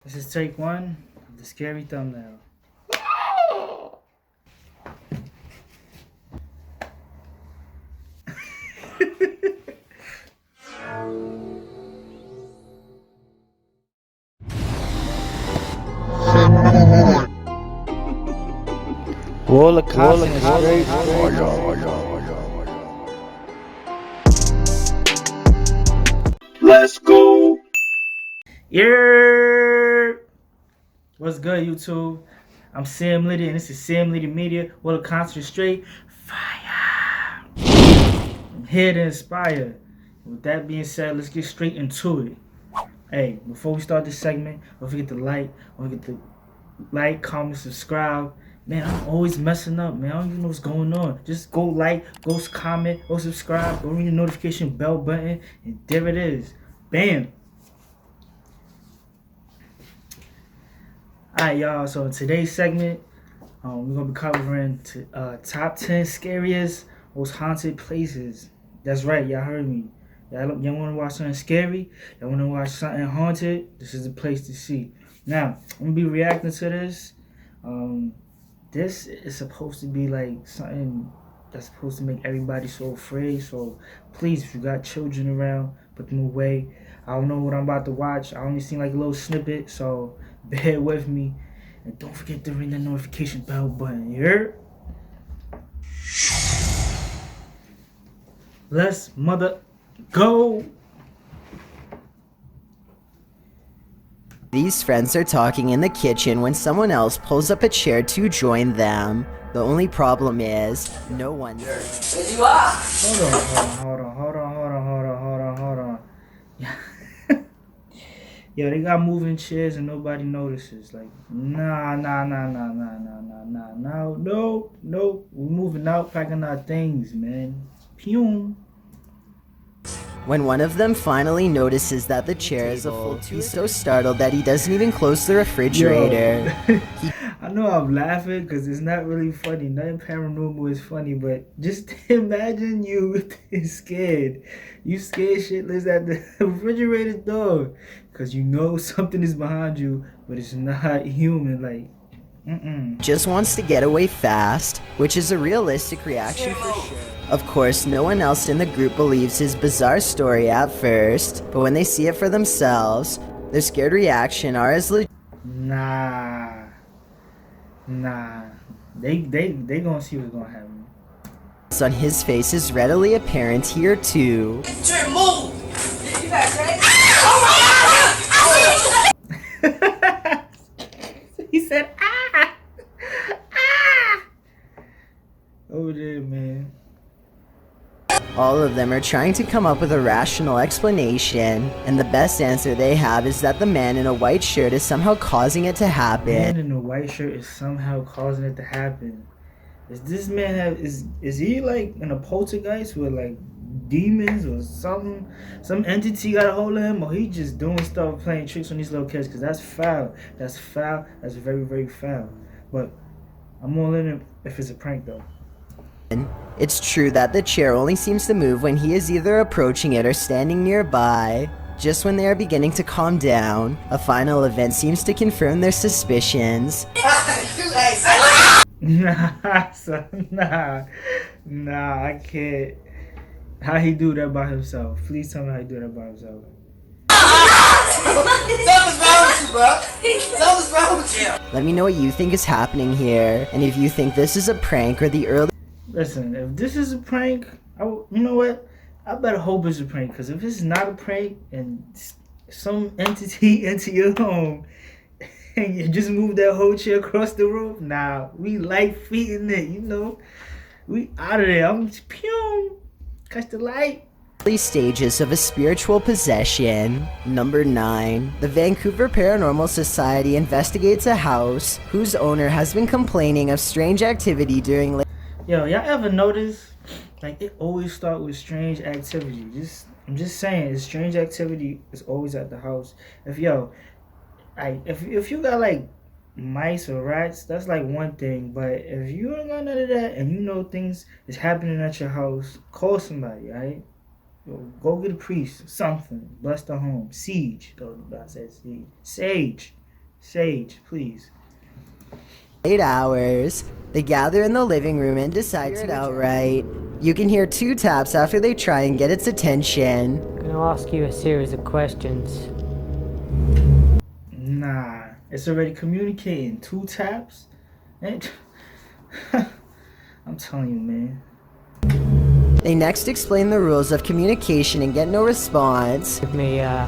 This is take one of the scary thumbnail. Wall of constant is straight. Let's go. Yeah. What's good, YouTube? I'm SamLitty, and this is SamLitty Media. Wall of constant straight fire. I'm here to inspire. With that being said, let's get straight into it. Hey, before we start this segment, don't forget to like, comment, subscribe. Man, I'm always messing up, man. I don't even know what's going on. Just go like, go comment, go subscribe, go ring the notification bell button, and there it is. Bam. Alright, y'all. So in today's segment, we're gonna be covering top 10 scariest, most haunted places. That's right, y'all heard me. Y'all want to watch something scary? Y'all want to watch something haunted? This is the place to see. Now, I'm gonna be reacting to this. This is supposed to be like something that's supposed to make everybody so afraid. So please, if you got children around, put them away. I don't know what I'm about to watch. I only seen like a little snippet, so bear with me. And don't forget to ring the notification bell button. You heard? Let's mother go. These friends are talking in the kitchen when someone else pulls up a chair to join them. The only problem is, no one's there. Hold on. Yo, they got moving chairs and nobody notices. Like, nah. No. We're moving out, packing our things, man. Pew. When one of them finally notices that the chair is a full, he's so startled that he doesn't even close the refrigerator. I know I'm laughing because it's not really funny. Nothing paranormal is funny, but just imagine you scared. You scared shitless at the refrigerator door because you know something is behind you, but it's not human. Like, just wants to get away fast, which is a realistic reaction for sure. Of course, no one else in the group believes his bizarre story at first, but when they see it for themselves, their scared reaction are as legit. Nah. They gonna see what's gonna happen. On his face is readily apparent here too. Move! He said, over there, man. All of them are trying to come up with a rational explanation, and the best answer they have is that the man in a white shirt is somehow causing it to happen. The man in a white shirt is somehow causing it to happen. Is this man is he like in a poltergeist with like demons or something? Some entity got a hold of him, or he just doing stuff, playing tricks on these little kids? Because that's foul. That's foul. That's very, very foul. But I'm all in it if it's a prank though. It's true that the chair only seems to move when he is either approaching it or standing nearby. Just when they are beginning to calm down, a final event seems to confirm their suspicions. Nah, son, nah, I can't. How he do that by himself? Please tell me how he do that by himself. Something's wrong with you, bro. Something's wrong with you. Let me know what you think is happening here, and if you think this is a prank or the early. Listen, if this is a prank, you know what? I better hope it's a prank, because if it's not a prank and some entity into your home and you just move that whole chair across the room, nah, we light feeding it, you know? We out of there. I'm just, pew, catch the light. Early stages of a spiritual possession. Number 9. The Vancouver Paranormal Society investigates a house whose owner has been complaining of strange activity during. Yo, y'all ever notice, like, it always start with strange activity? I'm just saying, it's strange activity is always at the house. If you got like mice or rats, that's like one thing. But if you don't got none of that and you know things is happening at your house, call somebody, alright? Go get a priest, something. Bless the home. Siege. I said siege. Sage. Sage, please. 8 hours. They gather in the living room and decide to outright. You can hear 2 taps after they try and get its attention. I'm gonna ask you a series of questions. Nah, it's already communicating. 2 taps? I'm telling you, man. They next explain the rules of communication and get no response. Give me a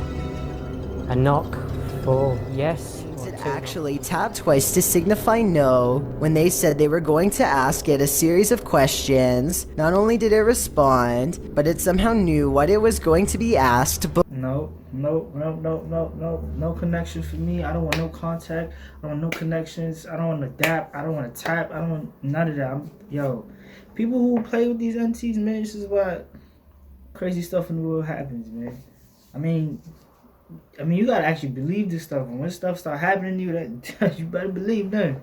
knock for yes or It two. actually tapped twice to signify no when they said they were going to ask it a series of questions. Not only did it respond, but it somehow knew what it was going to be asked. No connection for me. I don't want no contact. I don't want no connections. I don't want to dap. I don't want to tap. I don't want none of that. Yo, people who play with these entities, man, this is why crazy stuff in the world happens, man. I mean, you gotta actually believe this stuff. And when stuff start happening to you, that you better believe that.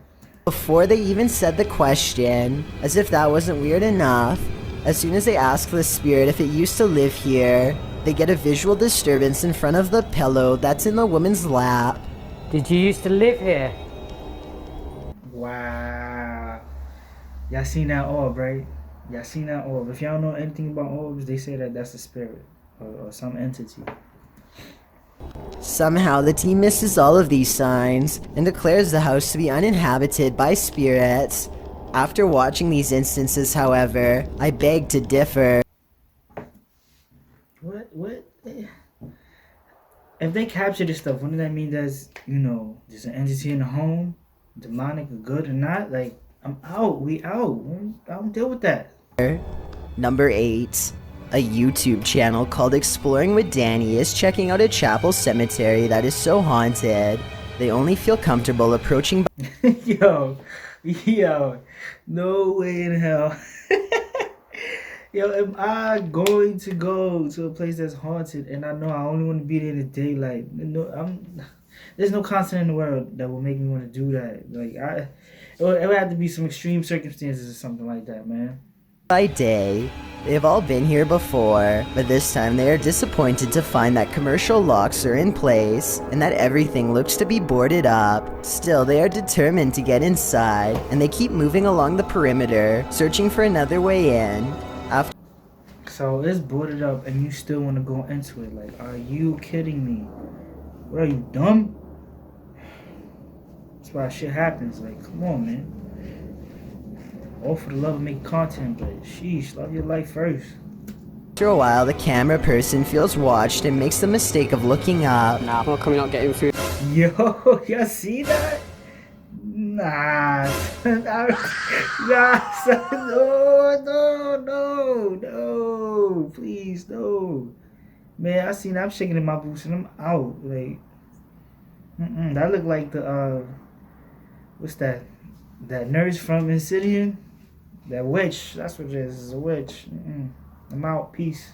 Before they even said the question, as if that wasn't weird enough, as soon as they ask the spirit if it used to live here, they get a visual disturbance in front of the pillow that's in the woman's lap. Did you used to live here? Wow. Y'all seen that orb, right? Y'all seen that orb. If y'all don't know anything about orbs, they say that that's a spirit or some entity. Somehow, the team misses all of these signs and declares the house to be uninhabited by spirits. After watching these instances, however, I beg to differ. What? If they capture this stuff, wouldn't that mean there's an entity in the home, demonic or good or not? Like, I'm out. We out. I don't deal with that. Number 8. A YouTube channel called Exploring with Danny is checking out a chapel cemetery that is so haunted, they only feel comfortable approaching. Yo, no way in hell. Yo, am I going to go to a place that's haunted and I know I only want to be there in the daylight? There's no content in the world that will make me want to do that. Like, it would have to be some extreme circumstances or something like that, man. By day, they've all been here before, but this time they are disappointed to find that commercial locks are in place and that everything looks to be boarded up. Still, they are determined to get inside, and they keep moving along the perimeter, searching for another way in. So it's boarded up and you still want to go into it. Like, are you kidding me? What, are you dumb? That's why shit happens. Like, come on, man. All for the love of making content, but sheesh, love your life first. After a while, the camera person feels watched and makes the mistake of looking up. Nah, I'm not coming out getting food. Yo, y'all see that? Nah, son, no, please, no. Man, I seen that. I'm shaking in my boots and I'm out. Like, that look like the, what's that? That nurse from Insidious? That witch. That's what it is. It's a witch. I'm out. Peace.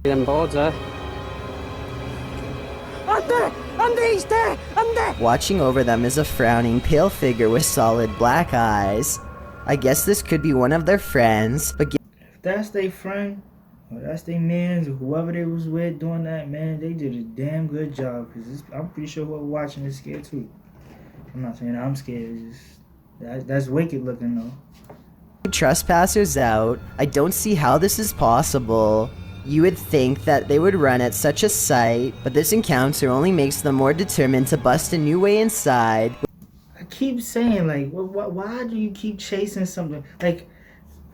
Them boards there. He's there! I'm there! Watching over them is a frowning, pale figure with solid black eyes. I guess this could be one of their friends, but If that's their friend, or that's their mans, or whoever they was with doing that, man, they did a damn good job. Because I'm pretty sure whoever watching is scared too. I'm not saying I'm scared. It's just, that's wicked looking though. trespassers out. I don't see how this is possible. You would think that they would run at such a sight, but this encounter only makes them more determined to bust a new way inside. I keep saying, like, why do you keep chasing something? Like,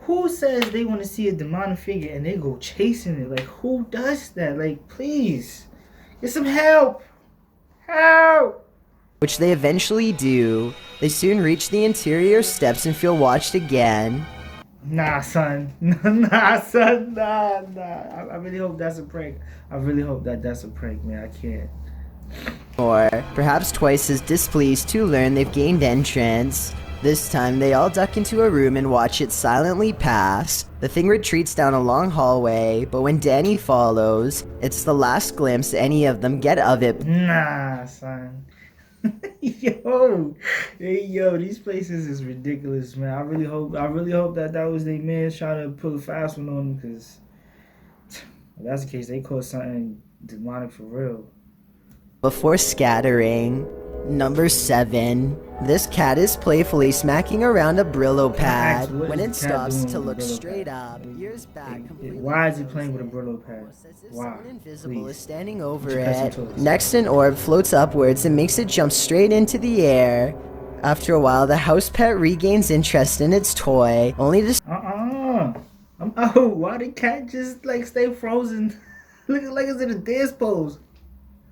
who says they want to see a demonic figure and they go chasing it? Like, who does that? Like, please, get some help. Help! Which they eventually do. They soon reach the interior steps and feel watched again. Nah, son. Nah, son. Nah. I really hope that's a prank. I really hope that's a prank, man. I can't. Or perhaps twice as displeased to learn they've gained entrance. This time, they all duck into a room and watch it silently pass. The thing retreats down a long hallway, but when Danny follows, it's the last glimpse any of them get of it. Nah, son. Yo, these places is ridiculous, man. I really hope that was their man trying to pull a fast one on them, because if that's the case, they caught something demonic for real. before scattering. Number 7. This cat is playfully smacking around a Brillo pad What when is it the cat stops doing to with look the Brillo straight pad? up. Ears back. completely Why is he closed, playing with a and Brillo pad? almost as if Why? someone invisible Please. is standing over Just cut some it. toes. Next, an orb floats upwards and makes it jump straight into the air. After a while, the house pet regains interest in its toy, only to Why the cat just like stay frozen? Looking like it's in a dance pose.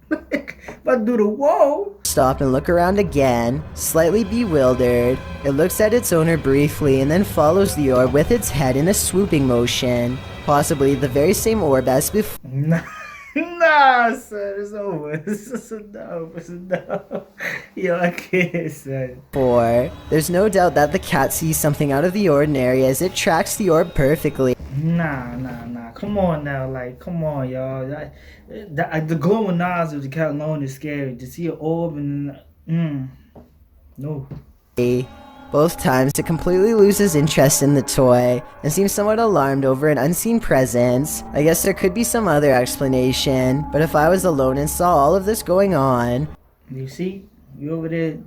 About to do the whoa. stop and look around again, slightly bewildered. It looks at its owner briefly and then follows the orb with its head in a swooping motion. Possibly the very same orb as before. Nah, son, it's over. It's a no. It's a no. Yo, I can't, son. There's no doubt that the cat sees something out of the ordinary as it tracks the orb perfectly. Nah. Come on now, like, come on, y'all. The glowing eyes of the cat alone is scary. To see an orb and no. Both times it completely loses interest in the toy and seems somewhat alarmed over an unseen presence. I guess there could be some other explanation, but if I was alone and saw all of this going on. You see, you over there.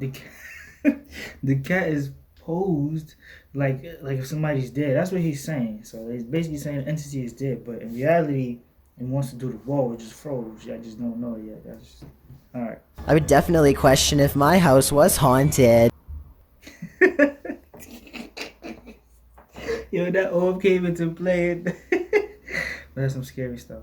The cat is posed like if somebody's dead. That's what he's saying. So he's basically saying the entity is dead, but in reality, it wants to do the wall. It just froze. I just don't know yet. That's just, all right. I would definitely question if my house was haunted. Yo, that orb came into play. But that's some scary stuff.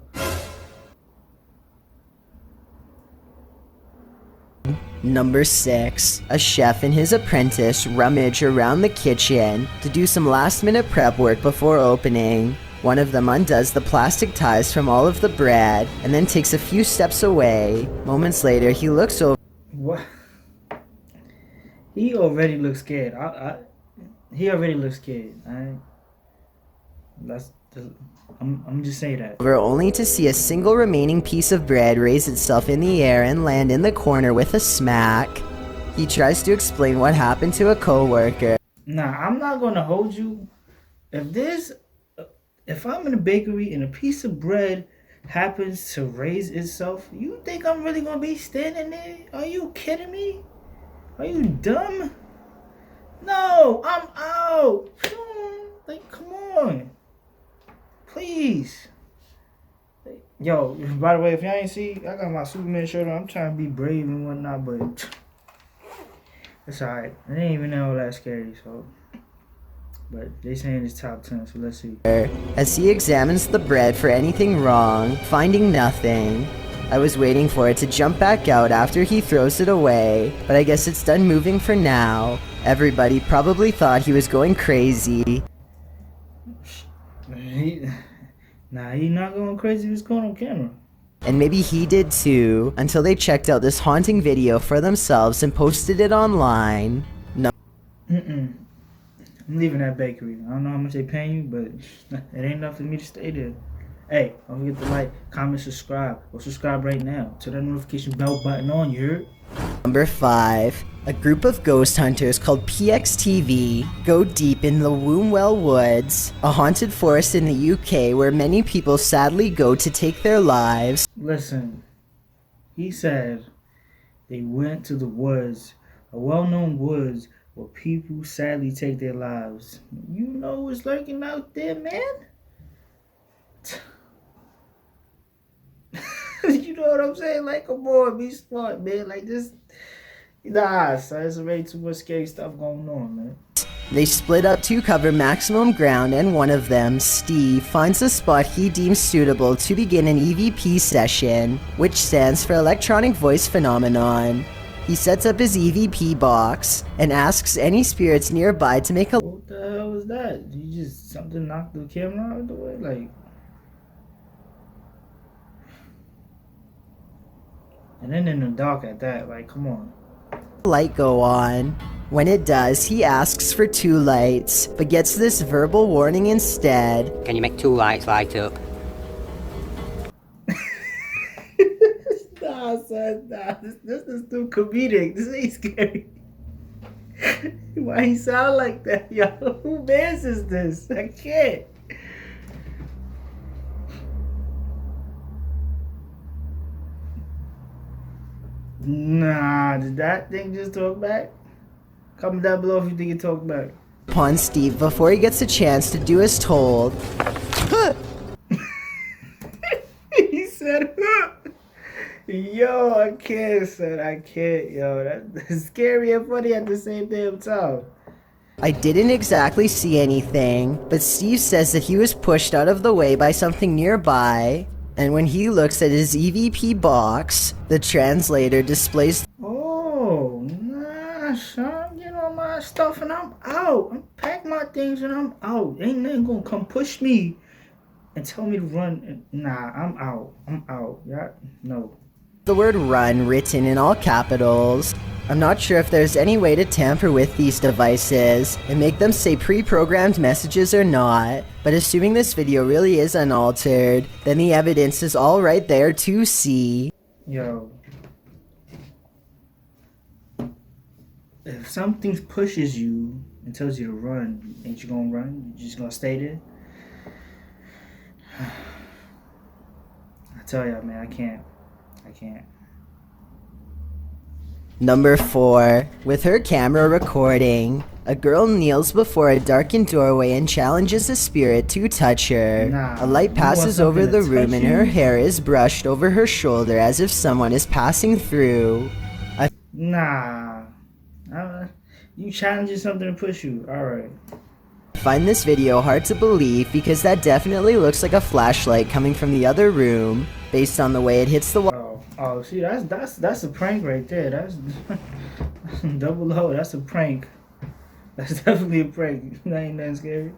Number 6. A chef and his apprentice rummage around the kitchen to do some last-minute prep work before opening. One of them undoes the plastic ties from all of the bread and then takes a few steps away. Moments later, he looks over. What? He already looks scared. He already looks scared. I'm just saying that. Only to see a single remaining piece of bread raise itself in the air and land in the corner with a smack. He tries to explain what happened to a coworker. Nah, I'm not gonna hold you. If I'm in a bakery and a piece of bread happens to raise itself, you think I'm really gonna be standing there? Are you kidding me? Are you dumb? No, I'm out. Like, come on. Please. Yo, by the way, if y'all ain't see, I got my Superman shirt on. I'm trying to be brave and whatnot, but it's alright. It ain't even all that scary, so. But they saying it's top 10, so let's see. As he examines the bread for anything wrong, finding nothing. I was waiting for it to jump back out after he throws it away, but I guess it's done moving for now. Everybody probably thought he was going crazy. He not going crazy. He's going on camera. And maybe he did too, until they checked out this haunting video for themselves and posted it online. No. I'm leaving that bakery. I don't know how much they paying you, but it ain't enough for me to stay there. Hey, don't forget to like, comment, subscribe. Go subscribe right now. Turn that notification bell button on, you heard? Number 5. A group of ghost hunters called PXTV go deep in the Wombwell Woods, a haunted forest in the UK where many people sadly go to take their lives. Listen, he said they went to the woods, a well-known woods where people sadly take their lives. You know what's lurking out there, man? You know what I'm saying? Like, come on, be smart, man. Like, this. Nah, son, there's already too much scary stuff going on, man. They split up to cover maximum ground, and one of them, Steve, finds a spot he deems suitable to begin an EVP session, which stands for Electronic Voice Phenomenon. He sets up his EVP box and asks any spirits nearby to make a. What the hell was that? You just something knocked the camera out of the way? Like. And then in the dark at that, like, come on. Light go on. When it does, he asks for 2 lights, but gets this verbal warning instead. Can you make 2 lights light up? Nah, son, nah. This is too comedic. This ain't scary. Why he sound like that, yo? Who man's is this? I can't. Nah, did that thing just talk back? Comment down below if you think it talked back. Upon Steve before he gets a chance to do as told. He said, yo, I can't, son. I can't, yo. That's scary and funny at the same damn time. I didn't exactly see anything, but Steve says that he was pushed out of the way by something nearby, and when he looks at his EVP box, the translator displays. Oh, nah, son. Get all my stuff and I'm out. I'm pack my things and I'm out. Ain't nothing gonna come push me and tell me to run. Nah, I'm out. I'm out. Yeah, no. The word run written in all capitals. I'm not sure if there's any way to tamper with these devices and make them say pre-programmed messages or not, but assuming this video really is unaltered, then the evidence is all right there to see. Yo. If something pushes you and tells you to run, ain't you gonna run? You just gonna stay there? I tell y'all, man, I can't. Number 4. With her camera recording, a girl kneels before a darkened doorway and challenges a spirit to touch her. Nah, a light passes over the room and her hair is brushed over her shoulder as if someone is passing through. Nah. You challenging something to push you. Alright. I find this video hard to believe because that definitely looks like a flashlight coming from the other room based on the way it hits the wall. Oh, see, that's a prank right there. That's double O. That's a prank. That's definitely a prank. That ain't nothing scary.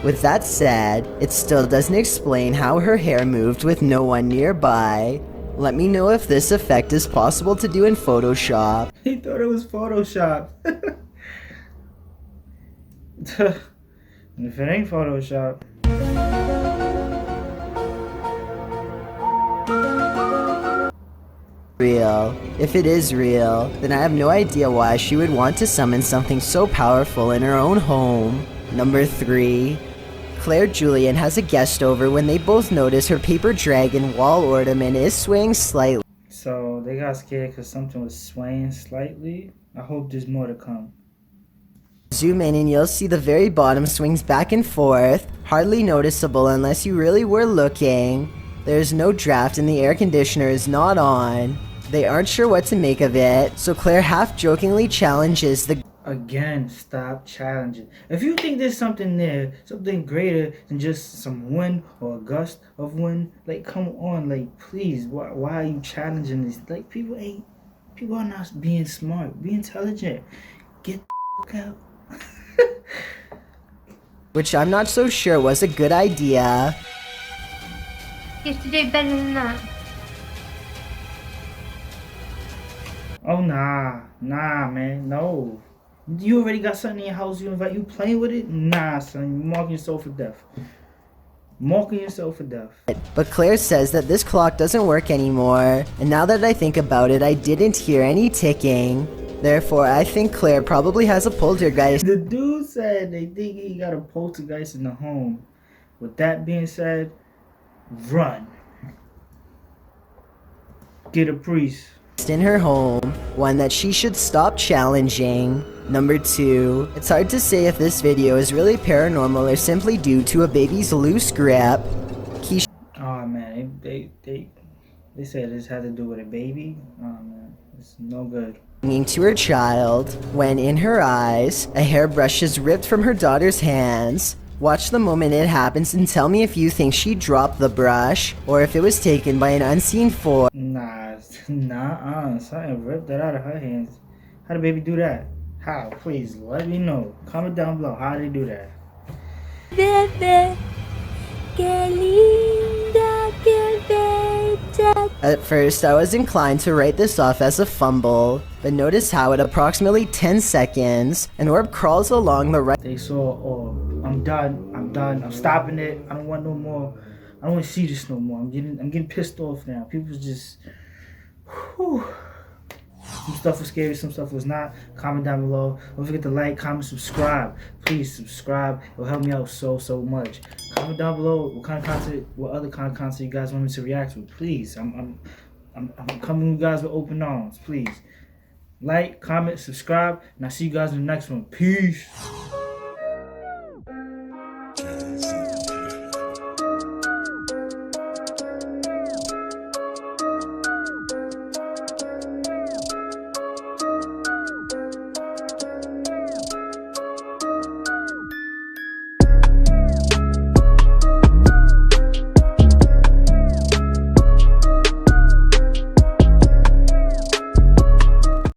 With that said, it still doesn't explain how her hair moved with no one nearby. Let me know if this effect is possible to do in Photoshop. He thought it was Photoshop. If it ain't Photoshop. Real. If it is real, then I have no idea why she would want to summon something so powerful in her own home. Number 3. Claire Julian has a guest over when they both notice her paper dragon wall ornament is swaying slightly. So they got scared because something was swaying slightly. I hope there's more to come. Zoom in and you'll see the very bottom swings back and forth, hardly noticeable unless you really were looking. There's no draft and the air conditioner is not on. They aren't sure what to make of it, so Claire half-jokingly challenges the... Again, stop challenging. If you think there's something there, something greater than just some wind or a gust of wind, like, come on, like, please, why are you challenging this? Like, people are not being smart, be intelligent. Get the out. Which I'm not so sure was a good idea. You have to do better than that. Oh, nah, man, no. You already got something in your house, you playing with it? Nah, son, you marking yourself for death. Marking yourself for death. But Claire says that this clock doesn't work anymore, and now that I think about it, I didn't hear any ticking. Therefore, I think Claire probably has a poltergeist. The dude said they think he got a poltergeist in the home. With that being said, run. Get a priest. In her home, one that she should stop challenging. Number 2, it's hard to say if this video is really paranormal or simply due to a baby's loose grip. Oh man, they said this had to do with a baby. Oh man, it's no good. To her child, when in her eyes, a hairbrush is ripped from her daughter's hands. Watch the moment it happens and tell me if you think she dropped the brush or if it was taken by an unseen force. Nah, something ripped that out of her hands. How did baby do that? How? Please let me know. Comment down below. How did they do that? Bebe, que linda, que bella. At first, I was inclined to write this off as a fumble, but notice how at approximately 10 seconds, an orb crawls along the right. They saw, oh, I'm done, I'm stopping it, I don't want no more, I don't want to see this no more, I'm getting pissed off now. People's just, whew. Some stuff was scary, some stuff was not. Comment down below. Don't forget to like, comment, subscribe. Please subscribe. It'll help me out so much. Comment down below what kind of content, what other kind of content you guys want me to react to. Please, I'm I'm coming to you guys with open arms. Please like, comment, subscribe, and I'll see you guys in the next one. Peace.